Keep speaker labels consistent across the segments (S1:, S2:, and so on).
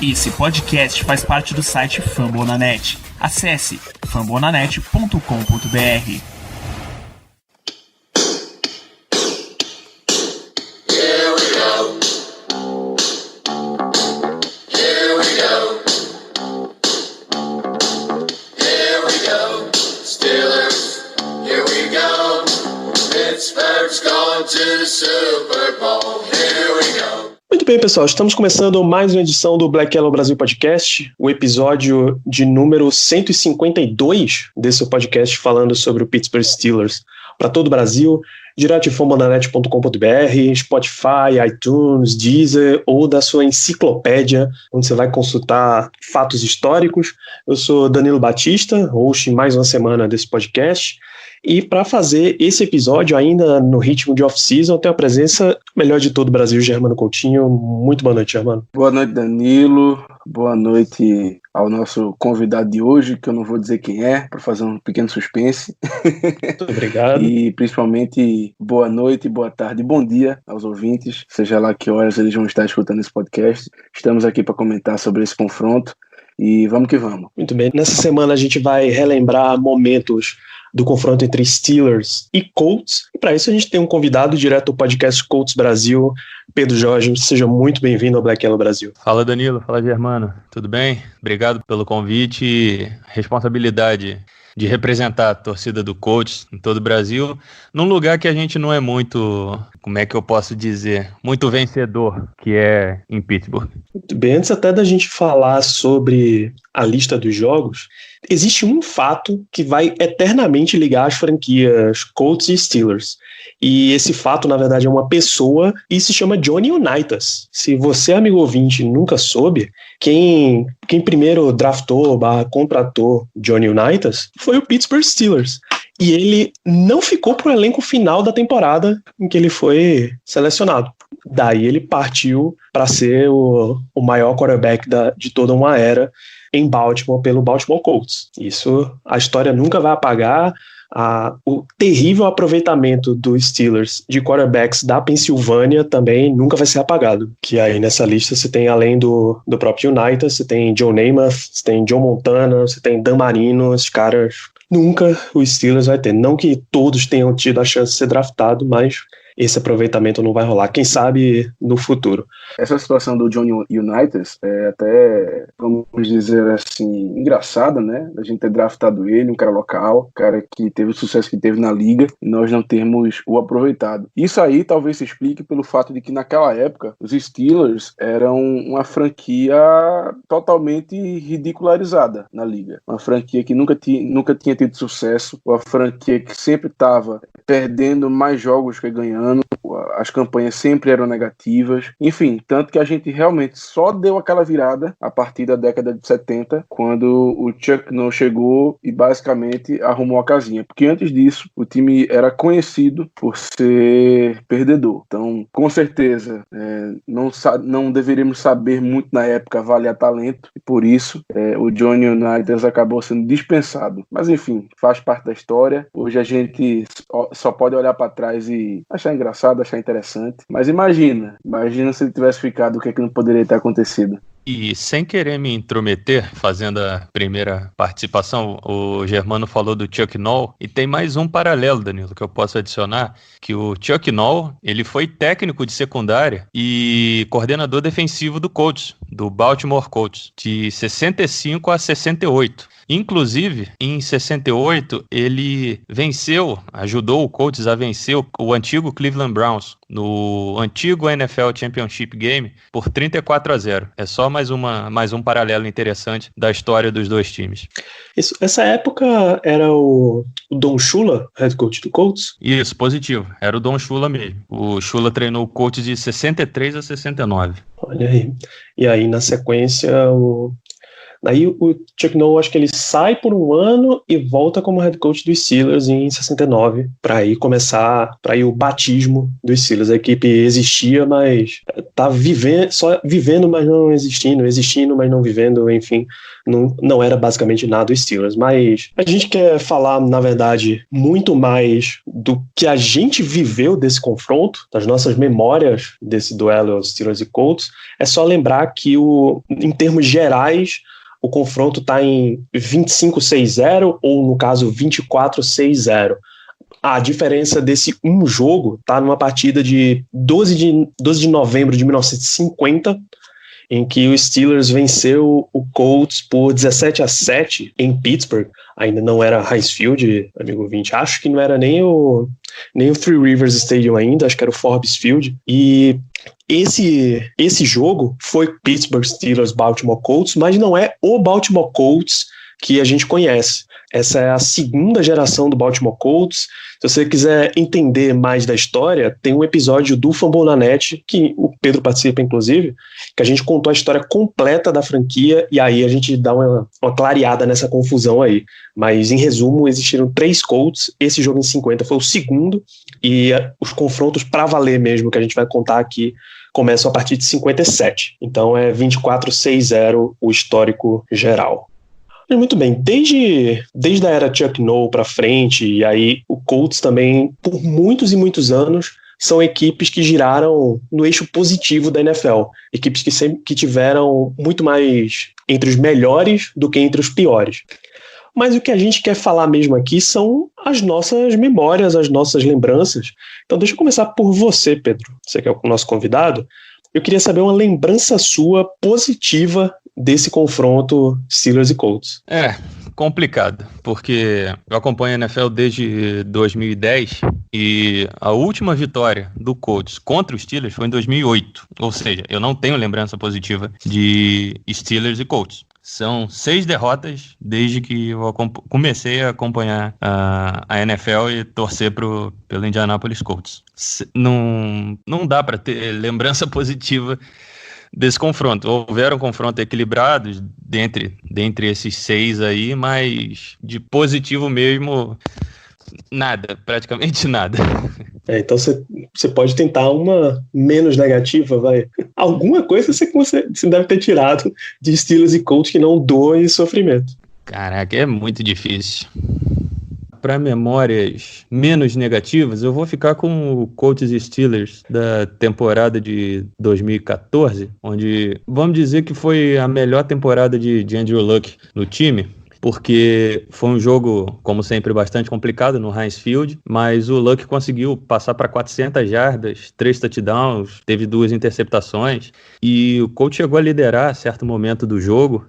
S1: Esse podcast faz parte do site Fambonanet. Acesse fambonanet.com.br.
S2: Muito bem, pessoal, estamos começando mais uma edição do Black Yellow Brasil Podcast, o episódio de número 152 desse podcast falando sobre o Pittsburgh Steelers para todo o Brasil, direto de fambonanet.com.br, Spotify, iTunes, Deezer ou da sua enciclopédia, onde você vai consultar fatos históricos. Eu sou Danilo Batista, host mais uma semana desse podcast. E para fazer esse episódio, ainda no ritmo de off-season, tenho a presença melhor de todo o Brasil, Germano Coutinho. Muito boa noite, Germano.
S3: Boa noite, Danilo. Boa noite ao nosso convidado de hoje, que eu não vou dizer quem é, para fazer um pequeno suspense.
S2: Muito obrigado.
S3: E principalmente, boa noite, boa tarde, bom dia aos ouvintes, seja lá que horas eles vão estar escutando esse podcast. Estamos aqui para comentar sobre esse confronto e vamos que vamos.
S2: Muito bem. Nessa semana a gente vai relembrar momentos do confronto entre Steelers e Colts. E para isso a gente tem um convidado direto do podcast Colts Brasil, Pedro Jorge. Seja muito bem-vindo ao Black Yellow Brasil.
S4: Fala, Danilo. Fala, Germano. Tudo bem? Obrigado pelo convite e responsabilidade de representar a torcida do Colts em todo o Brasil, num lugar que a gente não é muito, como é que eu posso dizer, muito vencedor, que é em Pittsburgh.
S2: Muito bem, antes até da gente falar sobre a lista dos jogos, existe um fato que vai eternamente ligar as franquias Colts e Steelers. E esse fato, na verdade, é uma pessoa e se chama Johnny Unitas. Se você, amigo ouvinte, nunca soube, quem primeiro draftou, contratou Johnny Unitas foi o Pittsburgh Steelers. E ele não ficou pro elenco final da temporada em que ele foi selecionado. Daí ele partiu para ser o maior quarterback de toda uma era em Baltimore pelo Baltimore Colts. Isso a história nunca vai apagar. O terrível aproveitamento dos Steelers de quarterbacks da Pensilvânia também nunca vai ser apagado. Que aí nessa lista você tem, além do próprio United, você tem Joe Namath, você tem Joe Montana, você tem Dan Marino, esses caras nunca o Steelers vai ter. Não que todos tenham tido a chance de ser draftado, mas esse aproveitamento não vai rolar. Quem sabe no futuro.
S3: Essa situação do Johnny Unitas é até, vamos dizer assim, engraçada, né? A gente ter draftado ele, um cara local, um cara que teve o sucesso que teve na liga, e nós não termos o aproveitado. Isso aí talvez se explique pelo fato de que naquela época os Steelers eram uma franquia totalmente ridicularizada na liga. Uma franquia que nunca tinha tido sucesso, uma franquia que sempre estava perdendo mais jogos que ganhando, as campanhas sempre eram negativas, enfim, tanto que a gente realmente só deu aquela virada a partir da década de 70, quando o Chuck Noll chegou e basicamente arrumou a casinha, porque antes disso o time era conhecido por ser perdedor. Então, com certeza, não deveríamos saber muito na época avaliar talento, e por isso o Johnny Unitas acabou sendo dispensado. Mas enfim, faz parte da história. Hoje a gente só pode olhar para trás e achar engraçado, achar interessante. Mas imagina se ele tivesse ficado, o que é que não poderia ter acontecido.
S4: E sem querer me intrometer, fazendo a primeira participação, o Germano falou do Chuck Noll, e tem mais um paralelo, Danilo, que eu posso adicionar, que o Chuck Noll, ele foi técnico de secundária e coordenador defensivo do Colts, do Baltimore Colts, de 65 a 68. Inclusive, em 68, ele ajudou o Colts a vencer o antigo Cleveland Browns no antigo NFL Championship Game por 34-0. É só mais um paralelo interessante da história dos dois times.
S2: Essa época era o Don Shula, head coach do Colts?
S4: Isso, positivo. Era o Don Shula mesmo. O Shula treinou o Colts de 63 a 69.
S2: Olha aí. E aí, na sequência, Daí o Chuck Noll, acho que ele sai por um ano e volta como head coach dos Steelers em 69, para aí o batismo dos Steelers. A equipe existia, mas tá só vivendo, mas não existindo, mas não vivendo, enfim, não era basicamente nada os Steelers. Mas a gente quer falar, na verdade, muito mais do que a gente viveu desse confronto, das nossas memórias desse duelo Steelers e Colts. É só lembrar que, em termos gerais, o confronto está em 25-6-0 ou, no caso, 24-6-0. A diferença desse um jogo está numa partida de 12 de novembro de 1950, em que o Steelers venceu o Colts por 17-7 em Pittsburgh. Ainda não era Heinz Field, amigo ouvinte. Acho que não era nem o Three Rivers Stadium ainda, acho que era o Forbes Field. E esse jogo foi Pittsburgh Steelers Baltimore Colts, mas não é o Baltimore Colts que a gente conhece. Essa é a segunda geração do Baltimore Colts. Se você quiser entender mais da história, tem um episódio do Fambonanet, que o Pedro participa, inclusive, que a gente contou a história completa da franquia, e aí a gente dá uma clareada nessa confusão aí. Mas, em resumo, existiram 3 Colts, esse jogo em 50 foi o segundo, e os confrontos para valer mesmo, que a gente vai contar aqui, começam a partir de 57. Então é 24-6-0 o histórico geral. Muito bem, desde a era Chuck Noll para frente, e aí o Colts também, por muitos e muitos anos, são equipes que giraram no eixo positivo da NFL. Equipes que tiveram muito mais entre os melhores do que entre os piores. Mas o que a gente quer falar mesmo aqui são as nossas memórias, as nossas lembranças. Então deixa eu começar por você, Pedro. Você que é o nosso convidado. Eu queria saber uma lembrança sua positiva desse confronto Steelers e Colts.
S4: Complicado, porque eu acompanho a NFL desde 2010 e a última vitória do Colts contra os Steelers foi em 2008. Ou seja, eu não tenho lembrança positiva de Steelers e Colts. São 6 derrotas desde que eu comecei a acompanhar a NFL e torcer pelo Indianapolis Colts. Não dá para ter lembrança positiva desse confronto. Houveram confrontos equilibrados dentre esses 6 aí, mas de positivo mesmo, nada, praticamente nada.
S2: Então você pode tentar uma menos negativa, vai. Alguma coisa você deve ter tirado de Steelers e Colts que não doe sofrimento.
S4: Caraca, é muito difícil. Para memórias menos negativas, eu vou ficar com o Colts e Steelers da temporada de 2014, onde vamos dizer que foi a melhor temporada de Andrew Luck no time, porque foi um jogo, como sempre, bastante complicado no Heinz Field, mas o Luck conseguiu passar para 400 jardas, 3 touchdowns, teve 2 interceptações, e o Colts chegou a liderar a certo momento do jogo,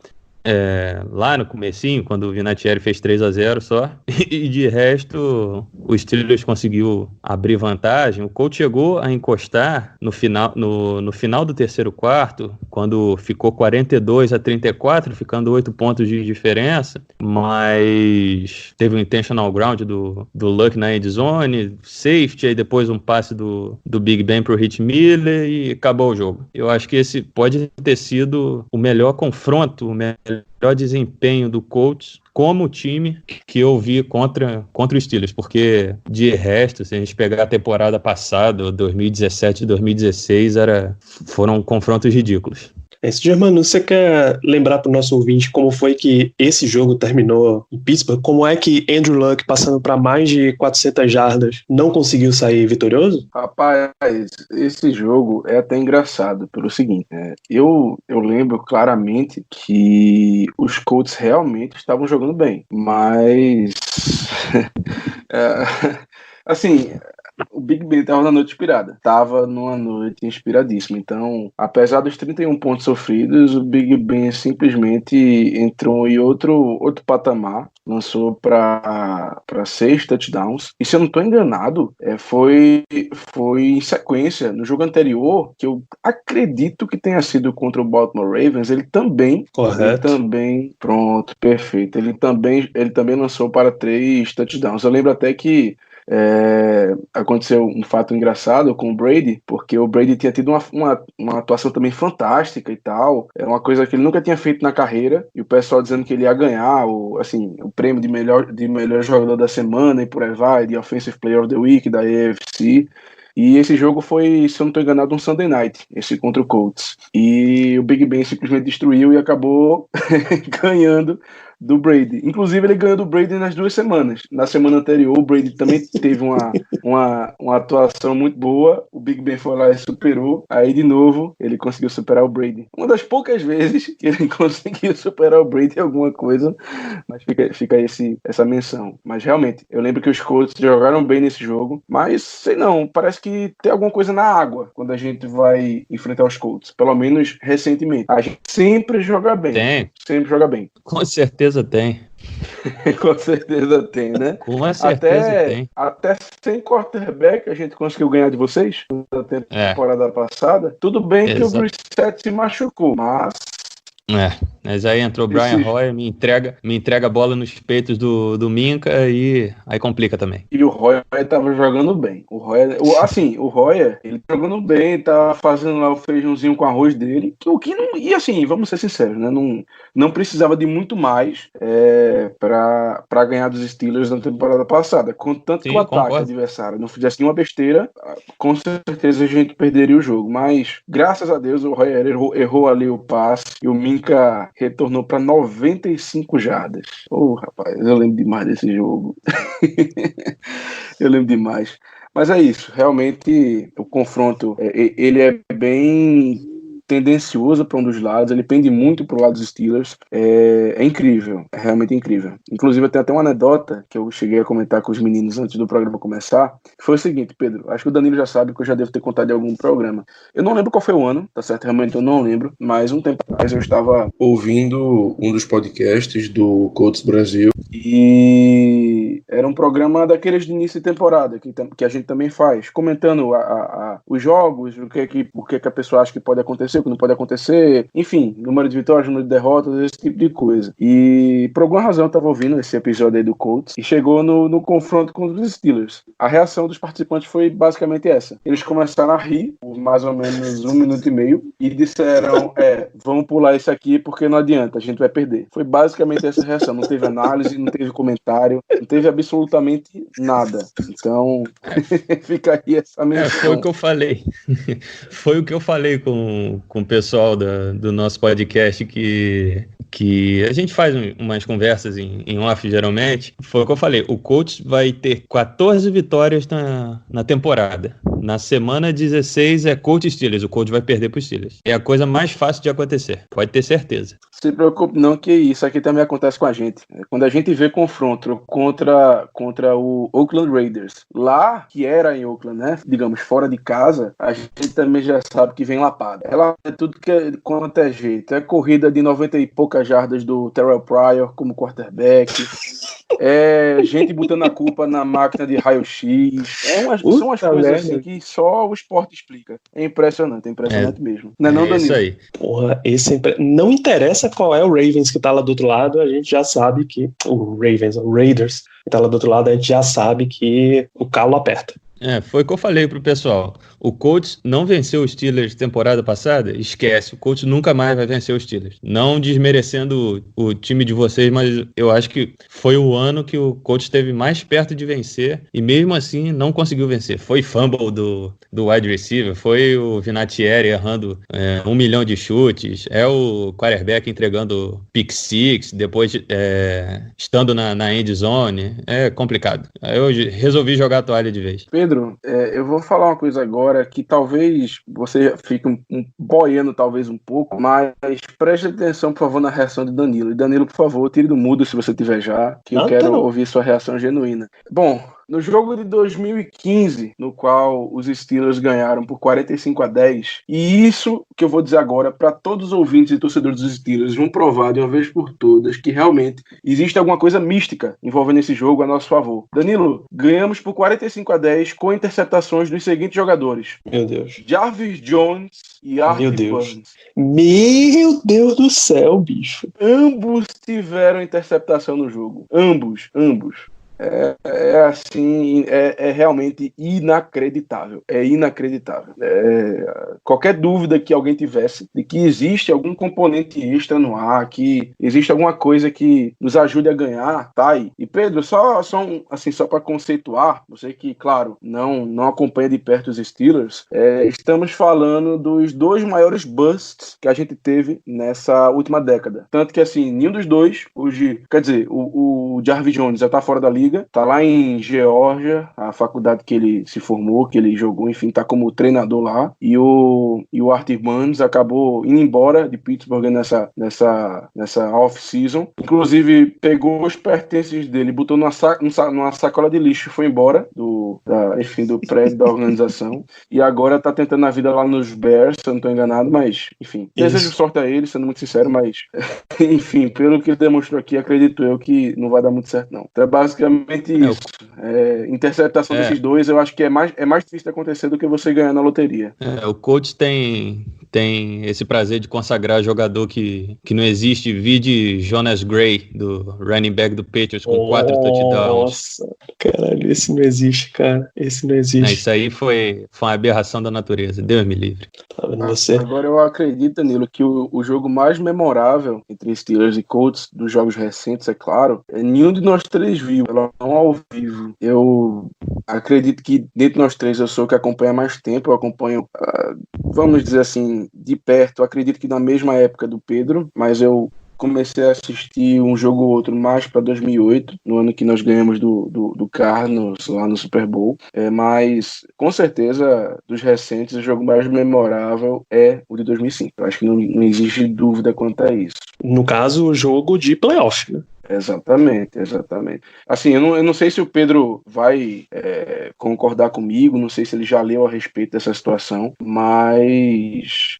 S4: lá no comecinho, quando o Vinatieri fez 3-0 só, e de resto o Steelers conseguiu abrir vantagem. O Colts chegou a encostar no final do terceiro quarto, quando ficou 42-34, ficando 8 pontos de diferença, mas teve um intentional ground do Luck na end zone, safety, aí depois um passe do Big Ben pro Rich Miller e acabou o jogo. Eu acho que esse pode ter sido o melhor confronto, o melhor desempenho do Colts como time que eu vi contra o Steelers, porque de resto, se a gente pegar a temporada passada, 2017 e 2016, foram confrontos ridículos.
S2: Germano, você quer lembrar para o nosso ouvinte como foi que esse jogo terminou em Pittsburgh? Como é que Andrew Luck, passando para mais de 400 jardas, não conseguiu sair vitorioso?
S3: Rapaz, esse jogo é até engraçado pelo seguinte, eu lembro claramente que os Colts realmente estavam jogando bem, mas assim, o Big Ben estava na noite inspirada. Estava numa noite inspiradíssima. Então, apesar dos 31 pontos sofridos, o Big Ben simplesmente entrou em outro patamar. Lançou para 6 touchdowns. E se eu não estou enganado, foi em sequência. No jogo anterior, que eu acredito que tenha sido contra o Baltimore Ravens, ele também...
S2: Correto.
S3: Pronto, perfeito. Ele também lançou para 3 touchdowns. Eu lembro até que Aconteceu um fato engraçado com o Brady, porque o Brady tinha tido uma atuação também fantástica e tal, é uma coisa que ele nunca tinha feito na carreira, e o pessoal dizendo que ele ia ganhar o prêmio de melhor jogador da semana e por aí vai, de Offensive Player of the Week da AFC. E esse jogo foi, se eu não estou enganado, um Sunday Night, esse contra o Colts. E o Big Ben simplesmente destruiu e acabou ganhando do Brady. Inclusive, ele ganhou do Brady nas 2 semanas. Na semana anterior, o Brady também teve uma atuação muito boa. O Big Ben foi lá e superou. Aí, de novo, ele conseguiu superar o Brady. Uma das poucas vezes que ele conseguiu superar o Brady em alguma coisa. Mas fica essa menção. Mas, realmente, eu lembro que os Colts jogaram bem nesse jogo. Mas, sei não, parece que tem alguma coisa na água quando a gente vai enfrentar os Colts. Pelo menos, recentemente. A gente sempre joga bem.
S4: Tem.
S3: Sempre joga bem.
S4: Com certeza tem.
S3: Com certeza tem, né?
S4: Com certeza tem.
S3: Até sem quarterback a gente conseguiu ganhar de vocês na temporada passada. Tudo bem que o Brissett se machucou,
S4: mas aí entrou o Brian Hoyer, me entrega a bola nos peitos do Minka e aí complica também.
S3: E o Hoyer tava jogando bem. O Hoyer, ele jogando bem, tá fazendo lá o feijãozinho com arroz dele, e assim, vamos ser sinceros, né? Não precisava de muito mais pra ganhar dos Steelers na temporada passada. Contanto que o ataque adversário não fizesse nenhuma besteira, com certeza a gente perderia o jogo. Mas, graças a Deus, o Hoyer errou ali o passe e o Minka retornou para 95 jardas. Rapaz, eu lembro demais desse jogo. Eu lembro demais. Mas é isso, realmente o confronto, ele é bem tendencioso para um dos lados, ele pende muito para o lado dos Steelers. É incrível, é realmente incrível. Inclusive, tem até uma anedota que eu cheguei a comentar com os meninos antes do programa começar. Foi o seguinte, Pedro, acho que o Danilo já sabe que eu já devo ter contado em algum programa. Eu não lembro qual foi o ano, tá certo? Realmente eu não lembro, mas um tempo atrás eu estava ouvindo um dos podcasts do Colts Brasil e era um programa daqueles de início de temporada que a gente também faz, comentando os jogos, o que a pessoa acha que pode acontecer, o que não pode acontecer, enfim, número de vitórias, número de derrotas, esse tipo de coisa. E por alguma razão eu estava ouvindo esse episódio aí do Colts e chegou no confronto com os Steelers. A reação dos participantes foi basicamente essa. Eles começaram a rir por mais ou menos 1 minuto e meio e disseram, vamos pular isso aqui porque não adianta, a gente vai perder. Foi basicamente essa reação. Não teve análise, não teve comentário, não teve absolutamente nada. Então, fica aí essa menção.
S4: Foi o que eu falei. Foi o que eu falei com o pessoal do nosso podcast que a gente faz umas conversas em off, geralmente. Foi o que eu falei. O Colts vai ter 14 vitórias na temporada. Na semana 16 é Colts Steelers. O Colts vai perder para os Steelers. É a coisa mais fácil de acontecer. Pode ter certeza.
S3: Se preocupe não, que isso aqui também acontece com a gente. Quando a gente vê confronto contra o Oakland Raiders, lá, que era em Oakland, né? Digamos, fora de casa, a gente também já sabe que vem lapada. Ela é tudo quanto é jeito. É corrida de 90 e poucas jardas do Terrell Pryor como quarterback. É gente botando a culpa na máquina de raio-x. São umas coisas assim que só o esporte explica. É impressionante mesmo. Não é não, Danilo?
S2: Isso aí. Porra, não interessa qual é o Ravens que tá lá do outro lado, a gente já sabe que o Raiders que tá lá do outro lado, a gente já sabe que o calo aperta.
S4: Foi o que eu falei pro pessoal. O Colts não venceu os Steelers temporada passada, esquece, o Colts nunca mais vai vencer os Steelers. Não desmerecendo o time de vocês, mas eu acho que foi o ano que o Colts esteve mais perto de vencer e mesmo assim não conseguiu vencer. Foi fumble do wide receiver, foi o Vinatieri errando 1 milhão de chutes, é o quarterback entregando pick six, depois estando na end zone. É complicado. Eu resolvi jogar a toalha de vez.
S3: Pedro, eu vou falar uma coisa agora que talvez você fique boiando talvez um pouco, mas preste atenção, por favor, na reação de Danilo. E Danilo, por favor, tire do mudo se você tiver já, que eu quero ouvir sua reação genuína. Bom, no jogo de 2015, no qual os Steelers ganharam por 45-10, e isso que eu vou dizer agora para todos os ouvintes e torcedores dos Steelers vão provar de uma vez por todas que realmente existe alguma coisa mística envolvendo esse jogo a nosso favor. Danilo, ganhamos por 45-10 com interceptações dos seguintes jogadores.
S2: Meu Deus.
S3: Jarvis Jones e Artie Burns.
S2: Meu Deus do céu, bicho.
S3: Ambos tiveram interceptação no jogo. Ambos. Assim, é realmente inacreditável. É inacreditável. Qualquer dúvida que alguém tivesse de que existe algum componente extra no ar, que existe alguma coisa que nos ajude a ganhar, tá aí. E Pedro, só para conceituar, você que, claro, não acompanha de perto os Steelers, estamos falando dos dois maiores busts que a gente teve nessa última década. Tanto que, assim, nenhum dos dois, hoje, quer dizer, o Jarvis Jones já tá fora da liga, tá lá em Geórgia, a faculdade que ele se formou, que ele jogou, enfim, tá como treinador lá, e o Artie Burns acabou indo embora de Pittsburgh nessa off-season, inclusive pegou os pertences dele, botou numa sacola de lixo e foi embora do prédio da organização, e agora tá tentando a vida lá nos Bears, se eu não tô enganado, mas, enfim, desejo sorte a ele, sendo muito sincero, mas, enfim, pelo que ele demonstrou aqui, acredito eu que não vai dar muito certo, não. Então é basicamente isso. Interceptação desses dois, eu acho que é mais difícil de acontecer do que você ganhar na loteria.
S4: O coach tem esse prazer de consagrar jogador que não existe. Vide Jonas Gray, do running back do Patriots, com 4 touchdowns.
S2: Nossa, caralho, esse não existe, cara. Esse não existe.
S4: Isso aí foi uma aberração da natureza. Deus me livre.
S2: Tá vendo você?
S3: Agora eu acredito, Danilo, que o jogo mais memorável entre Steelers e Colts, dos jogos recentes, é claro, nenhum de nós três viu, ela não ao vivo. Eu acredito que dentre nós três eu sou o que acompanha mais tempo, eu acompanho, vamos dizer assim, de perto, eu acredito que na mesma época do Pedro, mas eu comecei a assistir um jogo ou outro mais para 2008, no ano que nós ganhamos do Cardinals lá no Super Bowl, mas com certeza dos recentes o jogo mais memorável é o de 2005. Eu acho que não existe dúvida quanto a isso.
S2: No caso, o jogo de playoff, né?
S3: Exatamente. Assim, eu não sei se o Pedro vai concordar comigo, não sei se ele já leu a respeito dessa situação, mas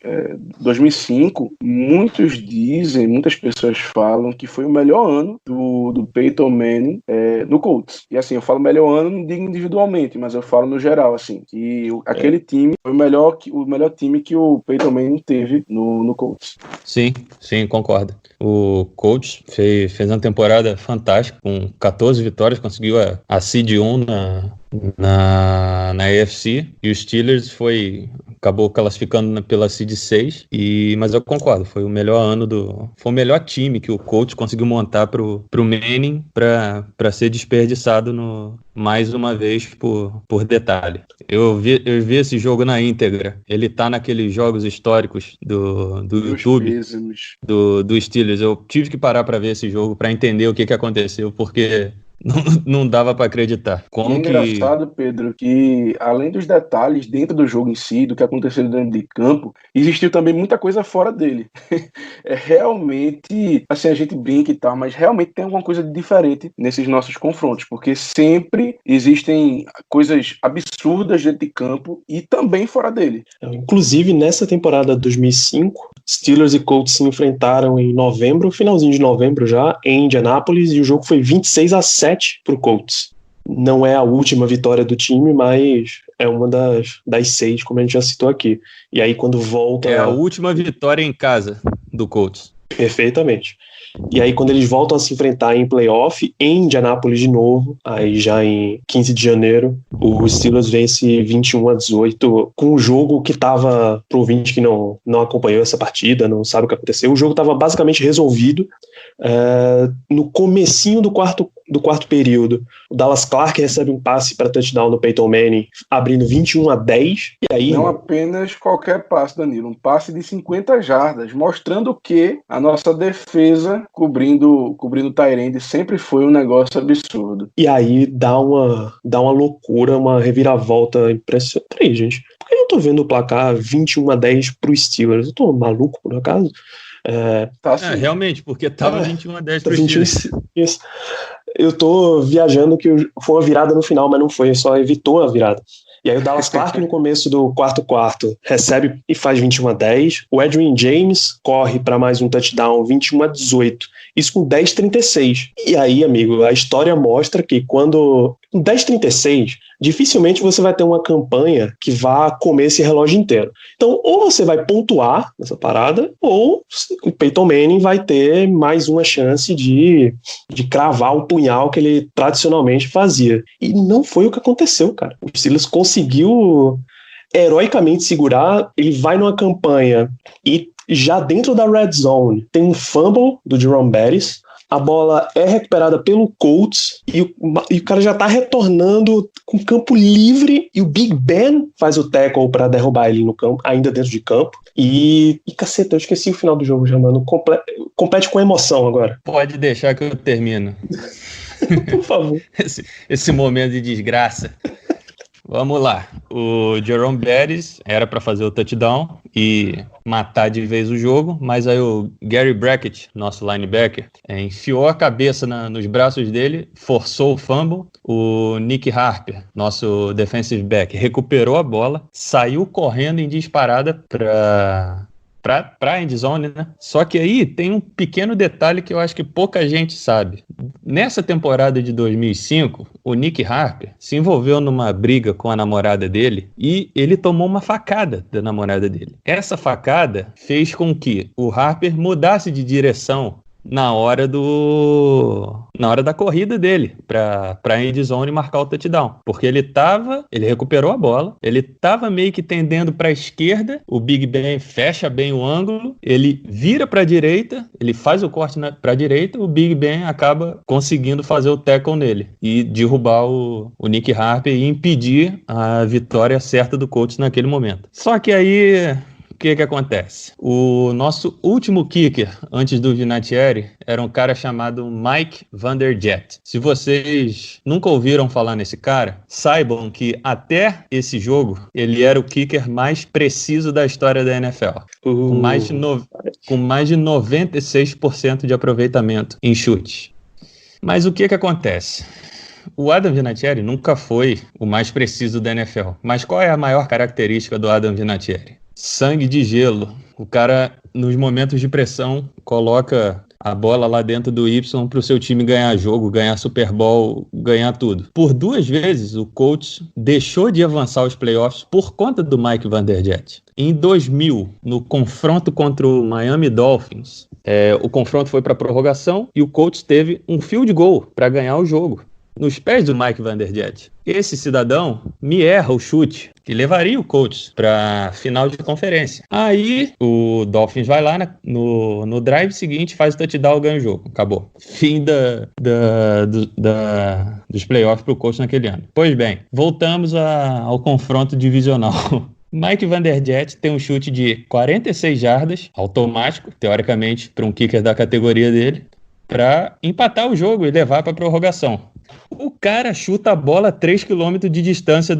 S3: 2005, muitas pessoas falam que foi o melhor ano do Peyton Manning no Colts. E assim, eu falo melhor ano, não digo individualmente, mas eu falo no geral, assim, que aquele time foi o melhor time que o Peyton Manning teve no Colts.
S4: Sim, concordo. O Colts fez uma temporada fantástica, com 14 vitórias, conseguiu a seed 1 na AFC, e o Steelers acabou classificando pela seed 6, mas eu concordo, foi o melhor time que o Colts conseguiu montar pro Manning para ser desperdiçado mais uma vez por detalhe. Eu vi esse jogo na íntegra, ele tá naqueles jogos históricos do YouTube do Steelers. Eu tive que parar para ver esse jogo para entender o que aconteceu, porque não dava para acreditar.
S3: É engraçado, Pedro, que além dos detalhes dentro do jogo em si, do que aconteceu dentro de campo, existiu também muita coisa fora dele. Realmente, assim, a gente brinca e tal, mas realmente tem alguma coisa diferente nesses nossos confrontos, porque sempre existem coisas absurdas dentro de campo e também fora dele.
S2: Inclusive, nessa temporada 2005, Steelers e Colts se enfrentaram em novembro, finalzinho de novembro já, em Indianápolis, e o jogo foi 26-7 pro Colts. Não é a última vitória do time, mas é uma das 6, como a gente já citou aqui. E aí quando volta...
S4: É a última vitória em casa do Colts.
S2: Perfeitamente. E aí quando eles voltam a se enfrentar em playoff, em Indianápolis de novo, aí já em 15 de janeiro, o Steelers vence 21-18, com o jogo que estava, pro ouvinte que não acompanhou essa partida, não sabe o que aconteceu, o jogo estava basicamente resolvido. No comecinho do quarto período, o Dallas Clark recebe um passe para touchdown do Peyton Manning, abrindo 21-10, e aí...
S3: Não apenas qualquer passe, Danilo, um passe de 50 jardas, mostrando que a nossa defesa cobrindo o tight end sempre foi um negócio absurdo.
S2: E aí dá uma loucura, uma reviravolta impressionante. Peraí, gente, por que eu tô vendo o placar 21-10 pro Steelers? Eu tô maluco, por acaso?
S4: Realmente, porque tava 21-10 pro Steelers.
S2: Isso. Eu tô viajando que foi uma virada no final, mas não foi, só evitou a virada. E aí o Dallas Clark no começo do quarto recebe e faz 21-10. O Edwin James corre para mais um touchdown, 21-18. Isso com 10-36. E aí, amigo, a história mostra que quando... Com 10-36, dificilmente você vai ter uma campanha que vá comer esse relógio inteiro. Então, ou você vai pontuar nessa parada, ou o Peyton Manning vai ter mais uma chance de cravar o punhal que ele tradicionalmente fazia. E não foi o que aconteceu, cara. O Steelers conseguiu heroicamente segurar, ele vai numa campanha e já dentro da red zone tem um fumble do Jerome Bettis, a bola é recuperada pelo Colts e o cara já tá retornando com campo livre e o Big Ben faz o tackle pra derrubar ele no campo, ainda dentro de campo. E caceta, eu esqueci o final do jogo já, mano. Compete com emoção agora.
S4: Pode deixar que eu termino.
S2: Por favor.
S4: Esse momento de desgraça. Vamos lá, o Jerome Bettis era para fazer o touchdown e matar de vez o jogo, mas aí o Gary Brackett, nosso linebacker, enfiou a cabeça nos braços dele, forçou o fumble, o Nick Harper, nosso defensive back, recuperou a bola, saiu correndo em disparada para a endzone, né? Só que aí tem um pequeno detalhe que eu acho que pouca gente sabe. Nessa temporada de 2005, o Nick Harper se envolveu numa briga com a namorada dele e ele tomou uma facada da namorada dele. Essa facada fez com que o Harper mudasse de direção na hora da corrida dele para a endzone marcar o touchdown, porque ele recuperou a bola, ele tava meio que tendendo para a esquerda, o Big Ben fecha bem o ângulo, ele vira para a direita, ele faz o corte para a direita, o Big Ben acaba conseguindo fazer o tackle nele e derrubar o Nick Harper e impedir a vitória certa do Colts naquele momento. Só que aí o que acontece? O nosso último kicker, antes do Vinatieri, era um cara chamado Mike Vanderjagt. Se vocês nunca ouviram falar nesse cara, saibam que até esse jogo, ele era o kicker mais preciso da história da NFL. Com mais de 96% de aproveitamento em chute. Mas o que acontece? O Adam Vinatieri nunca foi o mais preciso da NFL. Mas qual é a maior característica do Adam Vinatieri? Sangue de gelo. O cara, nos momentos de pressão, coloca a bola lá dentro do Y para o seu time ganhar jogo, ganhar Super Bowl, ganhar tudo. Por 2 vezes, o Colts deixou de avançar os playoffs por conta do Mike Vanderjagt. Em 2000, no confronto contra o Miami Dolphins, o confronto foi para prorrogação e o Colts teve um field goal para ganhar o jogo, nos pés do Mike Vanderjagt. Esse cidadão me erra o chute que levaria o Colts para final de conferência. Aí o Dolphins vai lá no drive seguinte, faz o touchdown, ganha o jogo. Acabou. Fim dos playoffs para o Colts naquele ano. Pois bem, voltamos ao confronto divisional. Mike Vanderjagt tem um chute de 46 jardas, automático, teoricamente, para um kicker da categoria dele, para empatar o jogo e levar para a prorrogação. O cara chuta a bola a 3 km de distância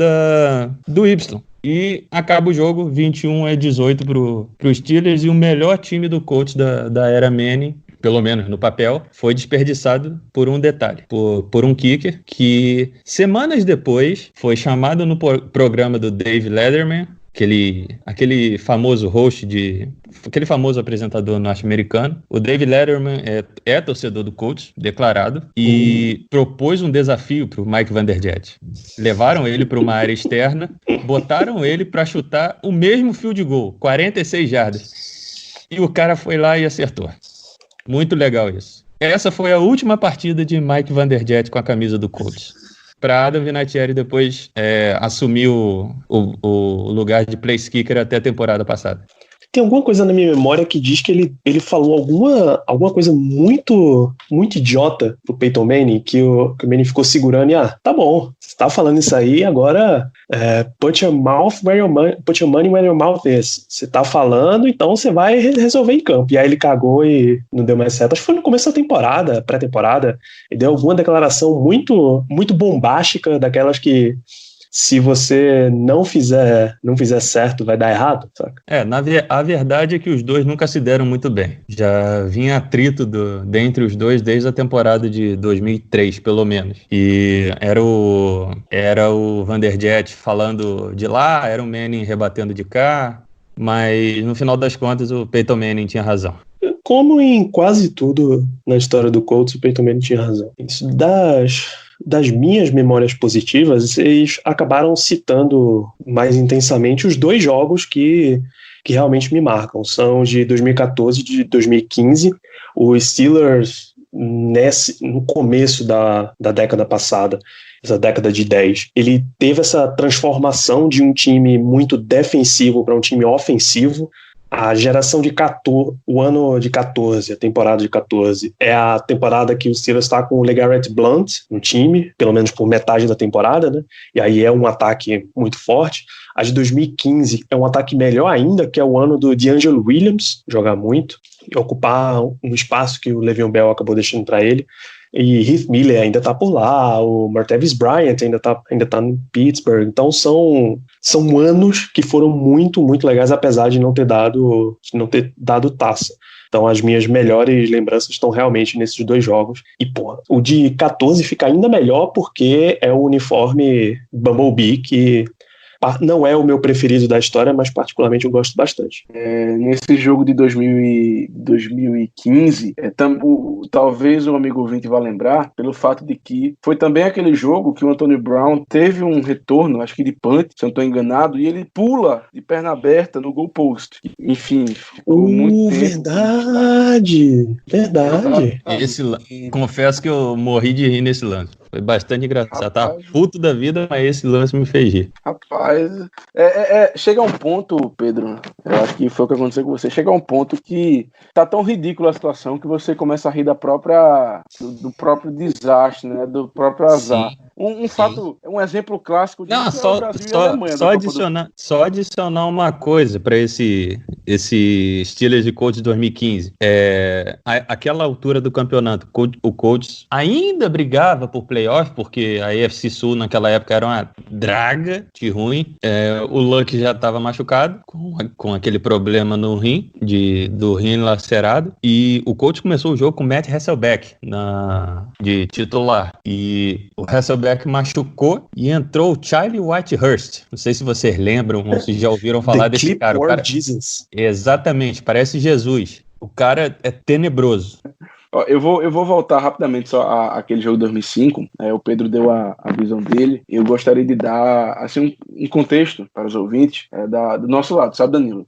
S4: do Y. E acaba o jogo 21-18 pro Steelers. E o melhor time do coach da era Manning, pelo menos no papel, foi desperdiçado por um detalhe. Por um kicker semanas depois, foi chamado no programa do Dave Letterman, aquele famoso host aquele famoso apresentador norte-americano. O Dave Letterman é torcedor do Colts, declarado, e propôs um desafio para o Mike Vanderjagt. Levaram ele para uma área externa, botaram ele para chutar o mesmo field goal, 46 jardas. E o cara foi lá e acertou. Muito legal isso. Essa foi a última partida de Mike Vanderjagt com a camisa do Colts. Para Adam Vinatieri depois assumir o lugar de place kicker até a temporada passada.
S2: Tem alguma coisa na minha memória que diz que ele falou alguma coisa muito, muito idiota pro Peyton Manning, que o Manning ficou segurando e, tá bom, você tá falando isso aí, agora put your money where your mouth is. Você tá falando, então você vai resolver em campo. E aí ele cagou e não deu mais certo. Acho que foi no começo da temporada, pré-temporada, ele deu alguma declaração muito, muito bombástica, daquelas que se você não fizer certo, vai dar errado, saca?
S4: A verdade é que os dois nunca se deram muito bem. Já vinha atrito dentre os dois desde a temporada de 2003, pelo menos. E era o Vanderjagt falando de lá, era o Manning rebatendo de cá, mas no final das contas o Peyton Manning tinha razão. Como
S2: em quase tudo na história do Colts, o Peyton Manning tinha razão. Isso das minhas memórias positivas, vocês acabaram citando mais intensamente os 2 jogos que realmente me marcam. São de 2014 e de 2015. O Steelers, no começo da década passada, essa década de 10, ele teve essa transformação de um time muito defensivo para um time ofensivo. A geração de 14, o ano de 14, a temporada de 14, é a temporada que o Steelers está com o LeGarrette Blount no time, pelo menos por metade da temporada, né? E aí é um ataque muito forte. A de 2015 é um ataque melhor ainda, que é o ano do DeAngelo Williams, jogar muito, e ocupar um espaço que o Le'Veon Bell acabou deixando para ele. E Heath Miller ainda tá por lá, o Martavis Bryant ainda tá no Pittsburgh. Então são anos que foram muito, muito legais, apesar de não ter dado taça. Então as minhas melhores lembranças estão realmente nesses 2 jogos. E, pô, o de 14 fica ainda melhor porque é o uniforme Bumblebee, que não é o meu preferido da história, mas particularmente eu gosto bastante.
S3: Nesse jogo de 2015, talvez o amigo ouvinte vá lembrar, pelo fato de que foi também aquele jogo que o Antonio Brown teve um retorno, acho que de punt, se eu não estou enganado, e ele pula de perna aberta no goalpost. Enfim, ficou muito tempo.
S2: Verdade.
S4: Confesso que eu morri de rir nesse lance. Foi bastante engraçado. Tá puto da vida, mas esse lance me fez rir.
S3: Rapaz, chega a um ponto, Pedro, eu acho que foi o que aconteceu com você, chega a um ponto que tá tão ridícula a situação que você começa a rir do próprio desastre, né, do próprio azar.
S4: Sim.
S3: Um fato, um exemplo clássico disso é o Brasil e a Alemanha.
S4: Só adicionar uma coisa para esse Steelers e Colts de 2015. Aquela altura do campeonato, o Colts ainda brigava por playoff, porque a AFC Sul naquela época era uma draga de ruim. O Luck já estava machucado, com aquele problema no rim, do rim lacerado, e o Colts começou o jogo com o Matt Hasselbeck de titular, e o Hasselbeck machucou e entrou o Charlie Whitehurst. Não sei se vocês lembram ou se já ouviram falar desse cara.
S2: Jesus.
S4: Exatamente, parece Jesus. O cara é tenebroso.
S3: Eu vou voltar rapidamente só àquele jogo de 2005. O Pedro deu a visão dele. Eu gostaria de dar assim, um contexto para os ouvintes do nosso lado, sabe, Danilo?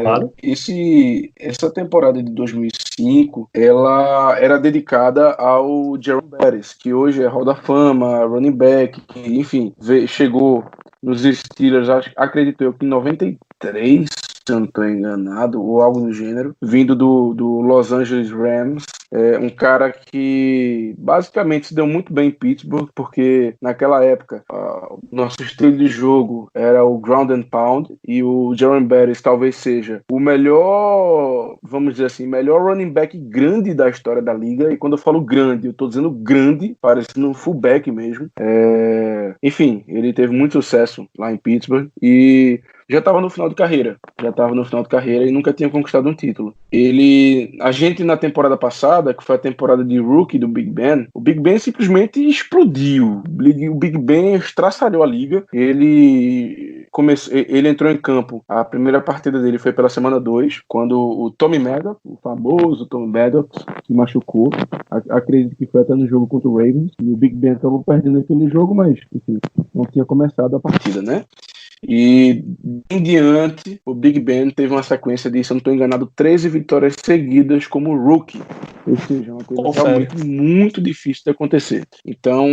S2: Claro.
S3: Essa temporada de 2005 ela era dedicada ao Jerome Bettis, que hoje é Hall da Fama, running back, que, enfim, chegou nos Steelers, acredito eu, que em 93, se eu não estou enganado, ou algo do gênero, vindo do Los Angeles Rams. Um cara que basicamente se deu muito bem em Pittsburgh, porque naquela época o nosso estilo de jogo era o ground and pound, e o Jerome Bettis talvez seja o melhor, vamos dizer assim, melhor running back grande da história da liga. E quando eu falo grande, eu estou dizendo grande, parecendo um fullback mesmo. Enfim, ele teve muito sucesso lá em Pittsburgh e já estava no final de carreira e nunca tinha conquistado um título. A gente na temporada passada, que foi a temporada de rookie do Big Ben, o Big Ben simplesmente explodiu. O Big Ben estraçalhou a liga. Ele entrou em campo, a primeira partida dele foi pela semana 2, quando o Tommy Maddox, o famoso Tommy Maddox, se machucou. Acredito que foi até no jogo contra o Ravens, e o Big Ben acabou perdendo aquele jogo, mas enfim, não tinha começado a partida, né? E em diante, o Big Ben teve uma sequência de, se eu não estou enganado, 13 vitórias seguidas como rookie. Ou seja, uma coisa realmente muito difícil de acontecer. Então,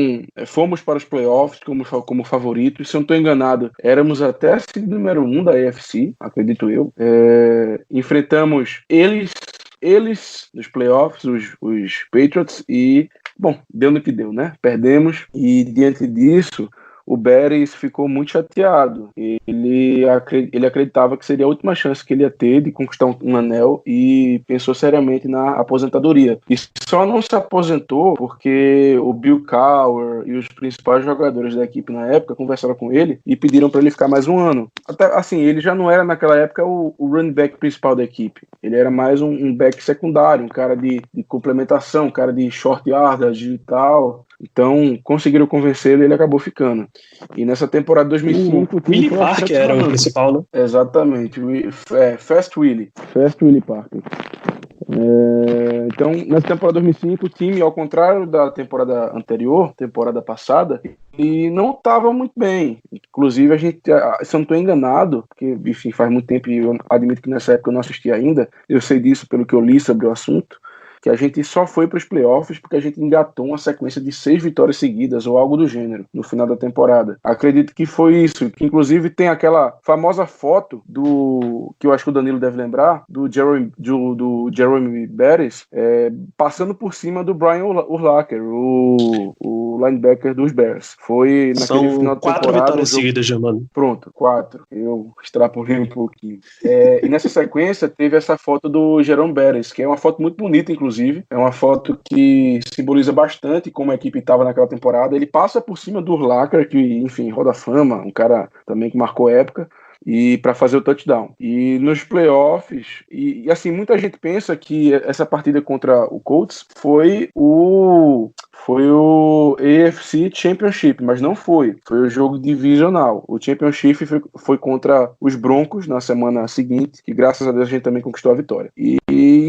S3: fomos para os playoffs como favoritos. Se eu não estou enganado, éramos até a seed número 1 da AFC, acredito eu. Enfrentamos eles nos playoffs, os Patriots, e, bom, deu no que deu, né? Perdemos, e diante disso, o Bettis ficou muito chateado. Ele acreditava que seria a última chance que ele ia ter de conquistar um anel e pensou seriamente na aposentadoria. E só não se aposentou porque o Bill Cowher e os principais jogadores da equipe na época conversaram com ele e pediram para ele ficar mais um ano. Até assim, ele já não era naquela época o running back principal da equipe. Ele era mais um back secundário, um cara de complementação, um cara de short yardage e tal. Então, conseguiram convencê-lo e ele acabou ficando. E nessa temporada 2005...
S2: O Willie Parker era o principal, né?
S3: Exatamente. Fast Willie Parker. Então, nessa temporada 2005, o time, ao contrário da temporada anterior, temporada passada, e não estava muito bem. Inclusive, a gente, se eu não estou enganado, porque, enfim, faz muito tempo e eu admito que nessa época eu não assisti ainda, eu sei disso pelo que eu li sobre o assunto, que a gente só foi para os playoffs porque a gente engatou uma sequência de 6 vitórias seguidas ou algo do gênero no final da temporada. Acredito que foi isso, que inclusive tem aquela famosa foto que eu acho que o Danilo deve lembrar, do Jeremy Bettis passando por cima do Brian Urlacher, o linebacker dos Bears. Foi naquele final da temporada.
S2: 4 vitórias seguidas, Germano.
S3: Pronto, 4. Eu extrapolei um pouquinho. E nessa sequência teve essa foto do Jerome Bettis, que é uma foto muito bonita, inclusive. É uma foto que simboliza bastante como a equipe estava naquela temporada. Ele passa por cima do Urlacher, que, enfim, roda fama, um cara também que marcou época, e para fazer o touchdown. E nos playoffs, e assim, muita gente pensa que essa partida contra o Colts foi o AFC Championship, mas não foi. Foi o jogo divisional. O Championship foi contra os Broncos na semana seguinte, que graças a Deus a gente também conquistou a vitória. E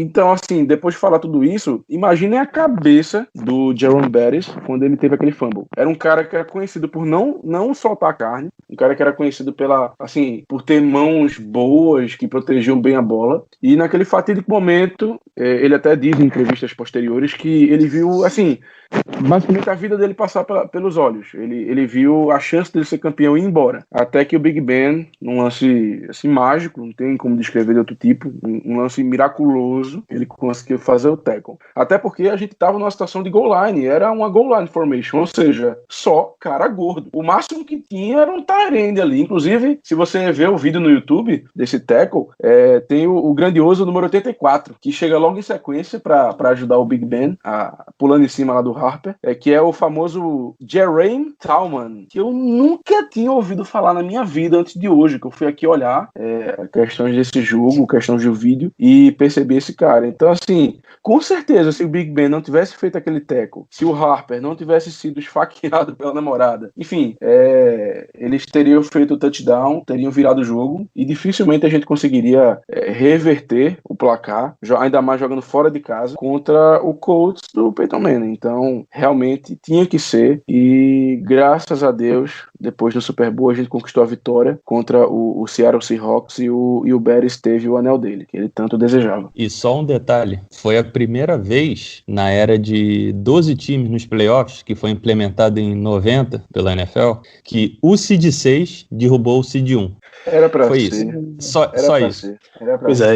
S3: então, assim, depois de falar tudo isso, imaginem a cabeça do Jerome Bettis quando ele teve aquele fumble. Era um cara que era conhecido por não soltar a carne, um cara que era conhecido por ter mãos boas, que protegiam bem a bola. E naquele fatídico momento, ele até diz em entrevistas posteriores que ele viu, assim, basicamente a vida dele passar pelos olhos. Ele viu a chance dele ser campeão e ir embora. Até que o Big Ben, num lance assim, mágico, não tem como descrever de outro tipo, um lance miraculoso, ele conseguiu fazer o tackle. Até porque a gente estava numa situação de goal line, era uma goal line formation, ou seja, só cara gordo. O máximo que tinha era um tight end ali. Inclusive, se você ver o vídeo no YouTube desse tackle, tem o grandioso número 84, que chega logo em sequência para ajudar o Big Ben, pulando em cima lá do Harper, que é o famoso Jermaine Tallman, que eu nunca tinha ouvido falar na minha vida antes de hoje, que eu fui aqui olhar questões desse jogo, questões do vídeo, e percebi esse cara. Então, assim, com certeza, se o Big Ben não tivesse feito aquele tackle, se o Harper não tivesse sido esfaqueado pela namorada, enfim, eles teriam feito o touchdown, teriam virado o jogo, e dificilmente a gente conseguiria reverter o placar, ainda mais jogando fora de casa, contra o Colts do Peyton Manning. Então, realmente tinha que ser, e graças a Deus, depois do Super Bowl, a gente conquistou a vitória contra o Seattle Seahawks, e o Bears teve o anel dele, que ele tanto desejava.
S4: E só um detalhe, foi a primeira vez na era de 12 times nos playoffs, que foi implementado em 90 pela NFL, que o Seed 6 derrubou o Seed 1.
S3: Era pra
S4: foi
S3: ser.
S4: Isso. Só isso.
S2: Pois é,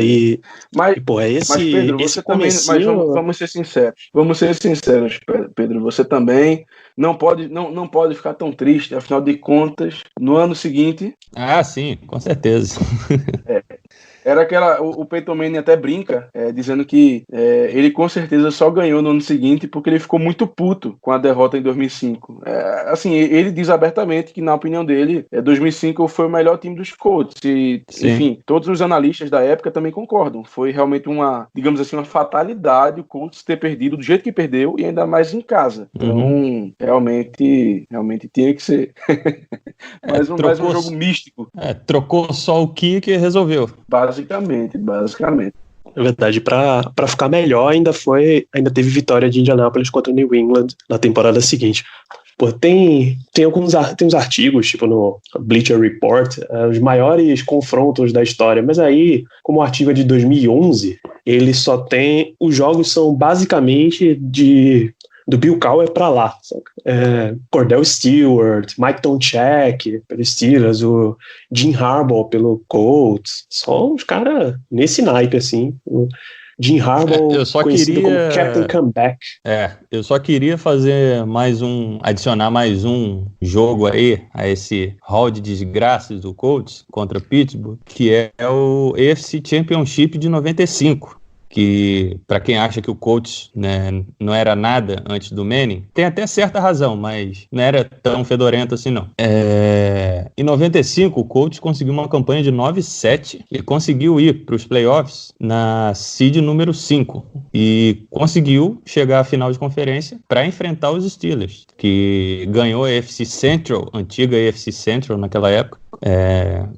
S3: mas
S2: Pedro,
S3: você
S2: comecinho...
S3: também, mas vamos ser sinceros. Vamos ser sinceros, Pedro. Você também não pode ficar tão triste. Afinal de contas, no ano seguinte...
S4: Ah, sim, com certeza.
S3: Era o Peyton Manning até brinca, dizendo que ele com certeza só ganhou no ano seguinte porque ele ficou muito puto com a derrota em 2005. Assim, ele diz abertamente que, na opinião dele, 2005 foi o melhor time dos Colts. E, enfim, todos os analistas da época também concordam. Foi realmente digamos assim, uma fatalidade o Colts ter perdido do jeito que perdeu e ainda mais em casa. Então, realmente tinha que ser. mais um jogo místico.
S4: Trocou só o kick e resolveu.
S3: Basicamente.
S2: Na verdade, para ficar melhor, ainda teve vitória de Indianapolis contra o New England na temporada seguinte. Pô, tem uns artigos, tipo no Bleacher Report, os maiores confrontos da história, mas aí, como o artigo é de 2011, ele só tem... Os jogos são basicamente do Bill Cowher pra lá. Cordell Stewart, Mike Tomczak pelos Steelers, o Jim Harbaugh pelo Colts. Só uns caras nesse naipe, assim. O Jim Harbaugh, conhecido como Captain Comeback.
S4: Eu só queria adicionar mais um jogo aí a esse hall de desgraças do Colts contra Pittsburgh, que é o AFC Championship de 95. Que, para quem acha que o Colts, né, não era nada antes do Manning, tem até certa razão, mas não era tão fedorento assim, não. Em 95, o Colts conseguiu uma campanha de 9-7 e conseguiu ir para os playoffs na seed número 5 e conseguiu chegar à final de conferência para enfrentar os Steelers, que ganhou a AFC Central, antiga AFC Central naquela época,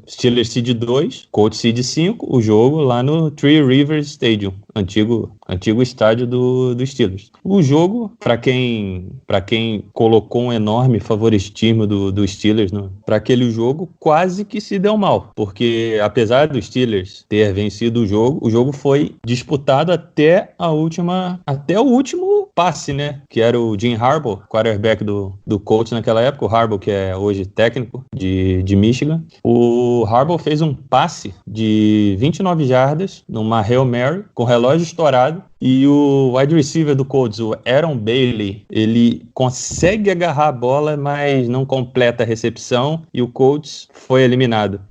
S4: Steelers Seed 2, Colts Seed 5, o jogo lá no Three Rivers Stadium, antigo estádio do Steelers. O jogo, para quem colocou um enorme favoritismo do Steelers para aquele jogo, quase que se deu mal, porque apesar do Steelers ter vencido o jogo foi disputado até o último passe, né? Que era o Jim Harbaugh, quarterback do Colts naquela época, o Harbaugh, que é hoje técnico de Michigan. O Harbaugh fez um passe de 29 jardas numa Hail Mary, com relógio estourado, e o wide receiver do Colts, o Aaron Bailey, ele consegue agarrar a bola, mas não completa a recepção, e o Colts foi eliminado.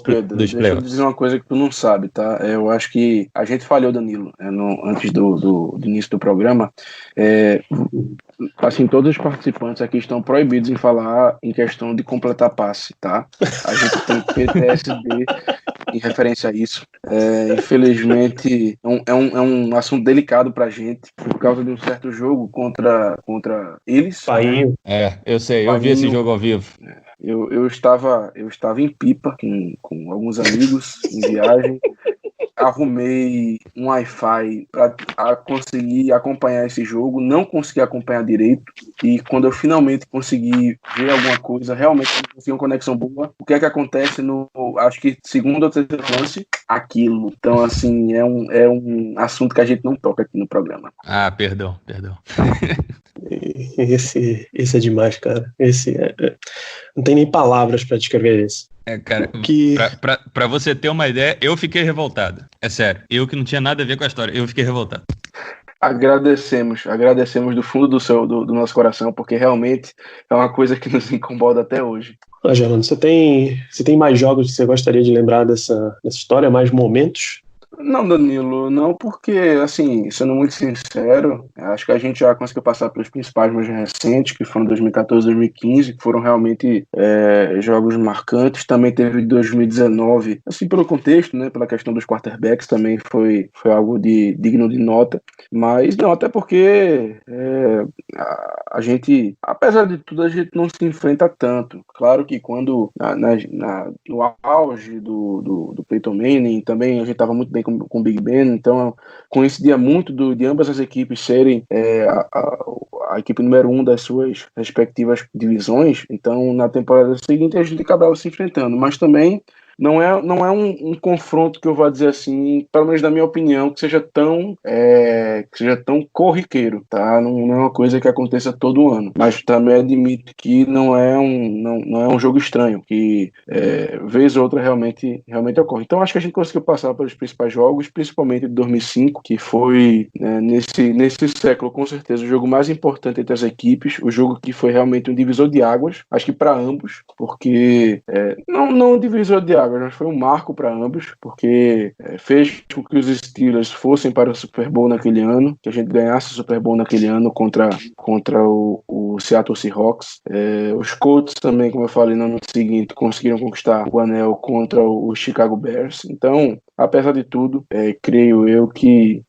S3: Pedro, deixa eu dizer uma coisa que tu não sabe, tá? Eu acho que a gente falhou, Danilo, antes do início do programa. Assim, todos os participantes aqui estão proibidos em falar em questão de completar passe, tá? A gente tem PTSD em referência a isso. Infelizmente, é um assunto delicado pra gente, por causa de um certo jogo contra eles.
S2: Painho.
S4: Eu sei, eu vi esse jogo ao vivo.
S3: Eu estava em Pipa com alguns amigos em viagem. Arrumei um Wi-Fi para conseguir acompanhar esse jogo, não consegui acompanhar direito, e quando eu finalmente consegui ver alguma coisa, realmente consegui uma conexão boa, o que é que acontece acho que segundo ou terceiro lance, aquilo. Então, assim, é um assunto que a gente não toca aqui no programa.
S4: Ah, perdão.
S2: Esse é demais, cara. Não tem nem palavras para descrever isso.
S4: Cara, pra você ter uma ideia, eu fiquei revoltado. É sério, eu que não tinha nada a ver com a história, eu fiquei revoltado.
S3: Agradecemos do fundo do nosso coração, porque realmente é uma coisa que nos incomoda até hoje.
S2: Germano, você tem mais jogos que você gostaria de lembrar dessa história, mais momentos?
S3: Não, Danilo, não, porque, assim, sendo muito sincero, acho que a gente já conseguiu passar pelos principais mais recentes, que foram 2014 e 2015, que foram realmente jogos marcantes. Também teve 2019, assim, pelo contexto, né, pela questão dos quarterbacks, também foi algo digno de nota. Mas não, até porque a gente, apesar de tudo, a gente não se enfrenta tanto. Claro que quando, no auge do Peyton Manning, também a gente estava muito bem com o Big Ben, então coincidia muito de ambas as equipes serem a equipe número 1 das suas respectivas divisões. Então na temporada seguinte a gente acabava se enfrentando, mas também não é um confronto que eu vou dizer assim, pelo menos na minha opinião, que seja tão corriqueiro, tá? Não é uma coisa que aconteça todo ano, mas também admito que não é um jogo estranho, que vez ou outra realmente ocorre. Então acho que a gente conseguiu passar pelos principais jogos, principalmente de 2005, que foi, nesse século com certeza o jogo mais importante entre as equipes, o jogo que foi realmente um divisor de águas, acho que para ambos, porque não um divisor de águas, mas foi um marco para ambos, porque fez com que os Steelers fossem para o Super Bowl naquele ano, que a gente ganhasse o Super Bowl naquele ano contra o Seattle Seahawks. Os Colts também, como eu falei no ano seguinte, conseguiram conquistar o anel contra o Chicago Bears. Então, apesar de tudo, creio eu que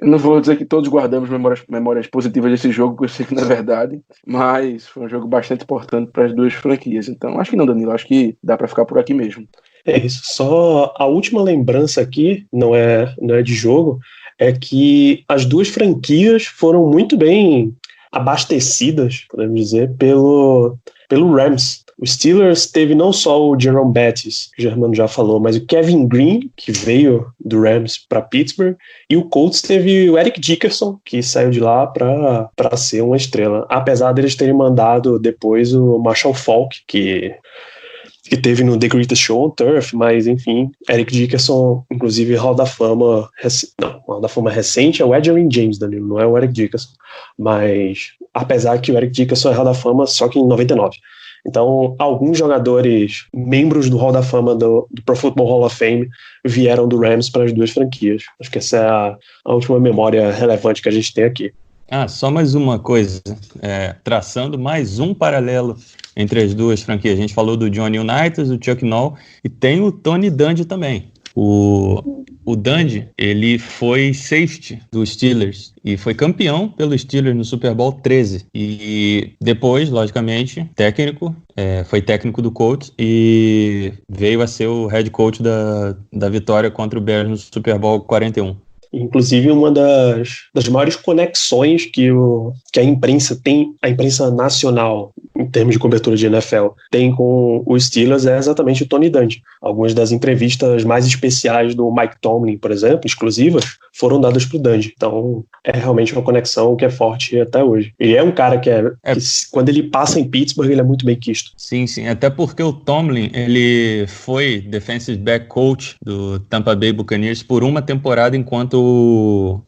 S3: eu não vou dizer que todos guardamos memórias positivas desse jogo, porque eu sei que não é verdade, mas foi um jogo bastante importante para as duas franquias. Então, acho que não, Danilo, acho que dá para ficar por aqui mesmo.
S2: É isso, só a última lembrança aqui, não é de jogo, é que as duas franquias foram muito bem abastecidas, podemos dizer, pelo Rams. O Steelers teve não só o Jerome Bettis, que o Germano já falou, mas o Kevin Green, que veio do Rams para Pittsburgh, e o Colts teve o Eric Dickerson, que saiu de lá para ser uma estrela, apesar deles terem mandado depois o Marshall Faulk, que teve no The Greatest Show on Turf, mas enfim, Eric Dickerson, inclusive Hall da Fama recente é o Edgerrin James, Danilo, não é o Eric Dickerson, mas apesar que o Eric Dickerson é Hall da Fama só que em 99. Então, alguns jogadores, membros do Hall da Fama do Pro Football Hall of Fame, vieram do Rams para as duas franquias. Acho que essa é a última memória relevante que a gente tem aqui.
S4: Só mais uma coisa, traçando mais um paralelo entre as duas franquias. A gente falou do Johnny Unitas, do Chuck Noll, e tem o Tony Dungy também. O o Dundee, ele foi safety dos Steelers e foi campeão pelos Steelers no Super Bowl 13. E depois, logicamente, foi técnico do Colts e veio a ser o head coach da vitória contra o Bears no Super Bowl 41.
S2: Inclusive, uma das maiores conexões que a imprensa tem, a imprensa nacional, em termos de cobertura de NFL, tem com os Steelers é exatamente o Tony Dungy. Algumas das entrevistas mais especiais do Mike Tomlin, por exemplo, exclusivas, foram dadas para o Dungy. Então, é realmente uma conexão que é forte até hoje. E é um cara que quando ele passa em Pittsburgh, ele é muito bem quisto.
S4: Sim, sim. Até porque o Tomlin, ele foi defensive back coach do Tampa Bay Buccaneers por uma temporada, enquanto o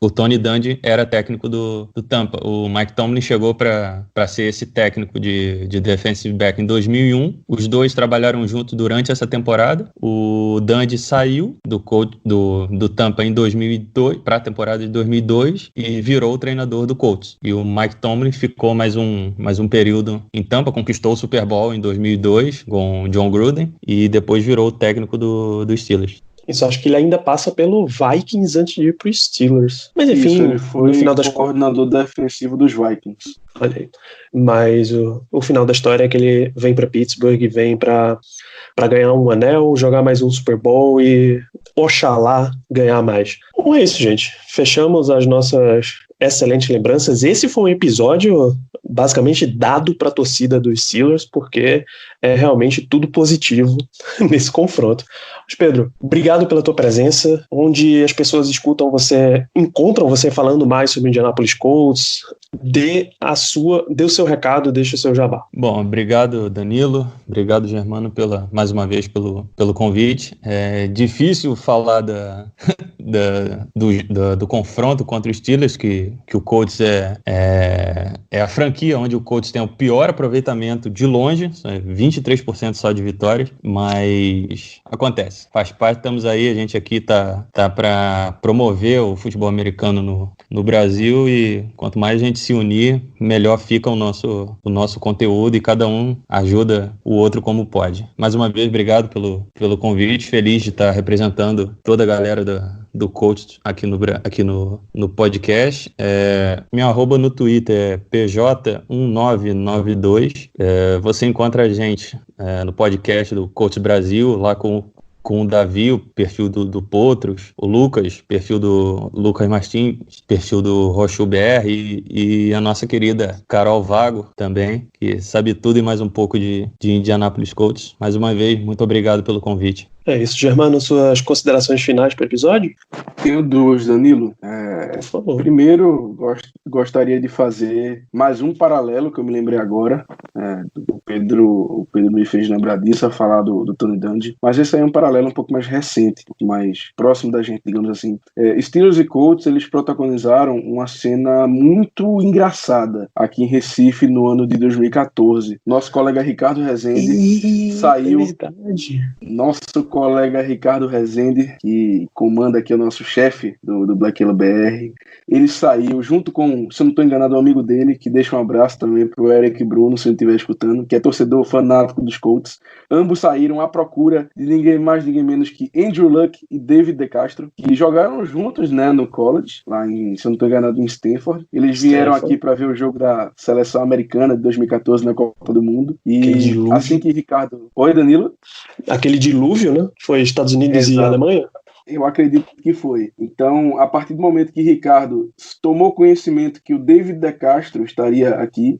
S4: Tony Dungy era técnico do Tampa. O Mike Tomlin chegou para ser esse técnico de defensive back em 2001. Os dois trabalharam juntos durante essa temporada. O Dungy saiu do Tampa em 2002 para a temporada de 2002 e virou o treinador do Colts. E o Mike Tomlin ficou mais um período em Tampa, conquistou o Super Bowl em 2002 com o John Gruden e depois virou o técnico do Steelers.
S2: Isso, acho que ele ainda passa pelo Vikings antes de ir pro Steelers. Mas enfim,
S3: ele foi
S2: no final das
S3: coordenador defensivo dos Vikings.
S2: Olha aí. Mas o final da história é que ele vem para Pittsburgh e vem para ganhar um anel, jogar mais um Super Bowl e, oxalá, ganhar mais. Bom, é isso, gente. Fechamos as nossas excelentes lembranças. Esse foi um episódio basicamente dado para a torcida dos Steelers, porque é realmente tudo positivo nesse confronto. Mas, Pedro, obrigado pela tua presença, onde as pessoas encontram você falando mais sobre o Indianapolis Colts. Dê o seu recado, deixe o seu jabá.
S4: Bom, obrigado, Danilo. Obrigado, Germano, mais uma vez pelo convite. É difícil falar do confronto contra os Steelers, que o Colts é a franquia onde o Colts tem o pior aproveitamento de longe, 23% só de vitórias, mas acontece, faz parte, estamos aí, a gente aqui tá para promover o futebol americano no Brasil e quanto mais a gente se unir, melhor fica o nosso conteúdo e cada um ajuda o outro como pode. Mais uma vez, obrigado pelo convite, feliz de estar representando toda a galera do Coach aqui no podcast. Meu arroba no Twitter é pj1992. Você encontra a gente no podcast do Coach Brasil, lá com o Davi, o perfil do Potros, o Lucas, perfil do Lucas Martins, perfil do Rochu BR e a nossa querida Carol Vago também, que sabe tudo e mais um pouco de Indianapolis Colts. Mais uma vez, muito obrigado pelo convite.
S2: É isso, Germano, suas considerações finais para o episódio?
S3: Tenho duas, Danilo.
S2: Por favor.
S3: Primeiro, gostaria de fazer mais um paralelo que eu me lembrei agora. O Pedro me fez lembrar disso, a falar do Tony Dungy. Mas esse aí é um paralelo um pouco mais recente, um pouco mais próximo da gente, digamos assim. Steelers e Colts, eles protagonizaram uma cena muito engraçada aqui em Recife no ano de 2014. Nosso colega Ricardo Rezende saiu...
S2: É verdade.
S3: Nosso colega Ricardo Rezende, que comanda aqui o nosso chefe do Black Yellow BR, ele saiu junto com, se eu não estou enganado, um amigo dele, que deixa um abraço também pro Eric Bruno, se ele estiver escutando, que é torcedor fanático dos Colts. Ambos saíram à procura de ninguém mais, ninguém menos que Andrew Luck e David DeCastro, que jogaram juntos, né, no college, lá em, se eu não estou enganado, em Stanford. Eles vieram aqui para ver o jogo da seleção americana de 2014 na Copa do Mundo. E assim que Ricardo... Oi, Danilo?
S2: Aquele dilúvio, né? Foi Estados Unidos e Alemanha?
S3: Eu acredito que foi. Então, a partir do momento que Ricardo tomou conhecimento que o David DeCastro estaria aqui,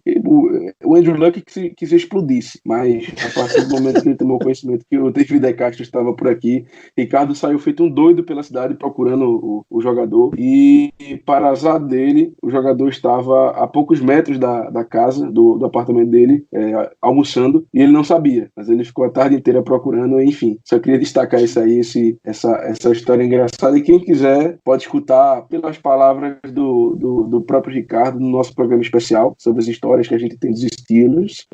S3: o Andrew Luck que se explodisse. Mas, a partir do momento que ele tomou conhecimento que o David DeCastro estava por aqui, Ricardo saiu feito um doido pela cidade procurando o jogador. E, para azar dele, o jogador estava a poucos metros da casa, do apartamento dele, almoçando, e ele não sabia. Mas ele ficou a tarde inteira procurando, enfim. Só queria destacar isso aí, essa história engraçada, e quem quiser pode escutar pelas palavras do próprio Ricardo no nosso programa especial sobre as histórias que a gente tem dos Steelers.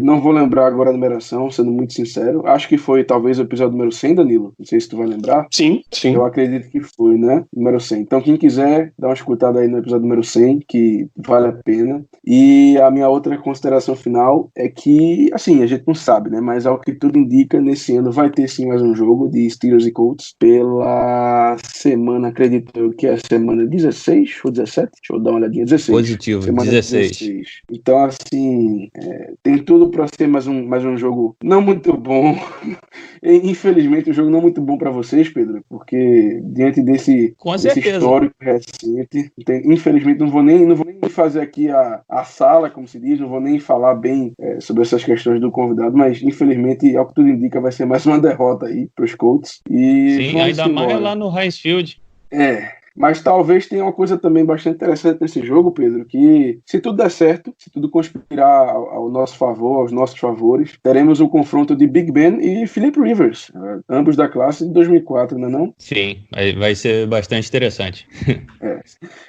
S3: Não vou lembrar agora a numeração, sendo muito sincero. Acho que foi talvez o episódio número 100, Danilo. Não sei se tu vai lembrar.
S2: Sim.
S3: Eu acredito que foi, né? Número 100. Então, quem quiser, dá uma escutada aí no episódio número 100, que vale a pena. E a minha outra consideração final é que, assim, a gente não sabe, né? Mas ao que tudo indica, nesse ano vai ter sim mais um jogo de Steelers e Colts pela semana, acredito eu, que é a semana 16 ou 17? Deixa eu dar uma olhadinha. 16.
S4: Positivo,
S3: semana
S4: 16.
S3: Então, assim, tem tudo para ser mais um jogo não muito bom. Infelizmente, um jogo não muito bom para vocês, Pedro, porque diante desse histórico recente, infelizmente não vou nem fazer aqui a sala, como se diz, não vou nem falar bem sobre essas questões do convidado, mas infelizmente, ao que tudo indica, vai ser mais uma derrota aí para os Colts.
S4: Sim, ainda mais lá no Heinz Field.
S3: Mas talvez tenha uma coisa também bastante interessante nesse jogo, Pedro, que se tudo der certo, se tudo conspirar ao nosso favor, aos nossos favores, teremos um confronto de Big Ben e Philip Rivers, ambos da classe de 2004, não é não?
S4: Sim, vai ser bastante interessante.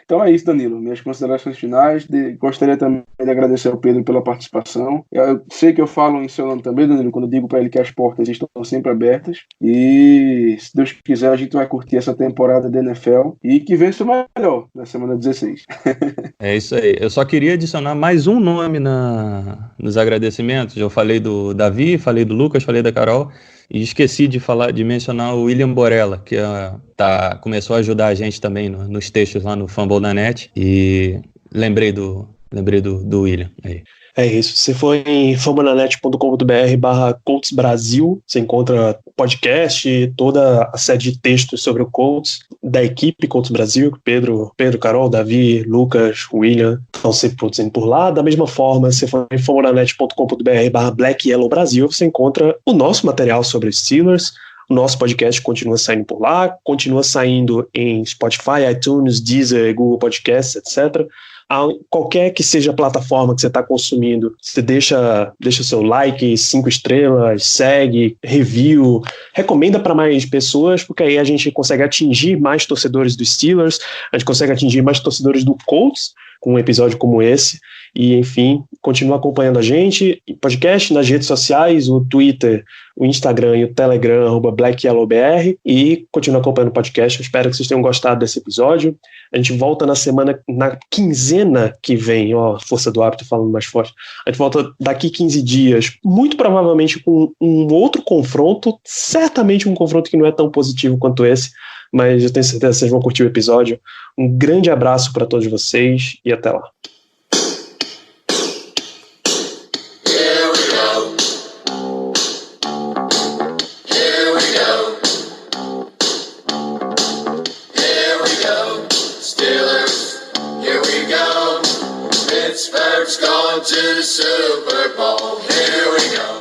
S3: Então é isso, Danilo. Minhas considerações finais. Gostaria também de agradecer ao Pedro pela participação. Eu sei que eu falo em seu nome também, Danilo, quando eu digo para ele que as portas estão sempre abertas. E se Deus quiser, a gente vai curtir essa temporada da NFL e que vença o melhor na semana 16.
S4: É isso aí. Eu só queria adicionar mais um nome nos agradecimentos. Eu falei do Davi, falei do Lucas, falei da Carol. E esqueci de mencionar o William Borella, que começou a ajudar a gente também nos textos lá no Fumble.net. E lembrei do William aí.
S2: É isso. Se for em fumblenanet.com.br/Colts Brasil, você encontra o podcast, toda a série de textos sobre o Colts, da equipe Colts Brasil, Pedro, Carol, Davi, Lucas, William, estão sempre produzindo por lá. Da mesma forma, se for em fumblenanet.com.br/Black Yellow Brasil, você encontra o nosso material sobre os Steelers. O nosso podcast continua saindo por lá, continua saindo em Spotify, iTunes, Deezer, Google Podcasts, etc. Qualquer que seja a plataforma que você está consumindo, você deixa seu like, 5 estrelas, segue, review, recomenda para mais pessoas, porque aí a gente consegue atingir mais torcedores dos Steelers, a gente consegue atingir mais torcedores do Colts com um episódio como esse. E, enfim, continua acompanhando a gente, podcast nas redes sociais, o Twitter, o Instagram e o Telegram, @BlackYellowBR, e continua acompanhando o podcast. Eu espero que vocês tenham gostado desse episódio. A gente volta na quinzena que vem, força do hábito falando mais forte. A gente volta daqui 15 dias, muito provavelmente com um outro confronto, certamente um confronto que não é tão positivo quanto esse, mas eu tenho certeza que vocês vão curtir o episódio. Um grande abraço para todos vocês e até lá.
S5: Pittsburgh's going to the Super Bowl. Here we go.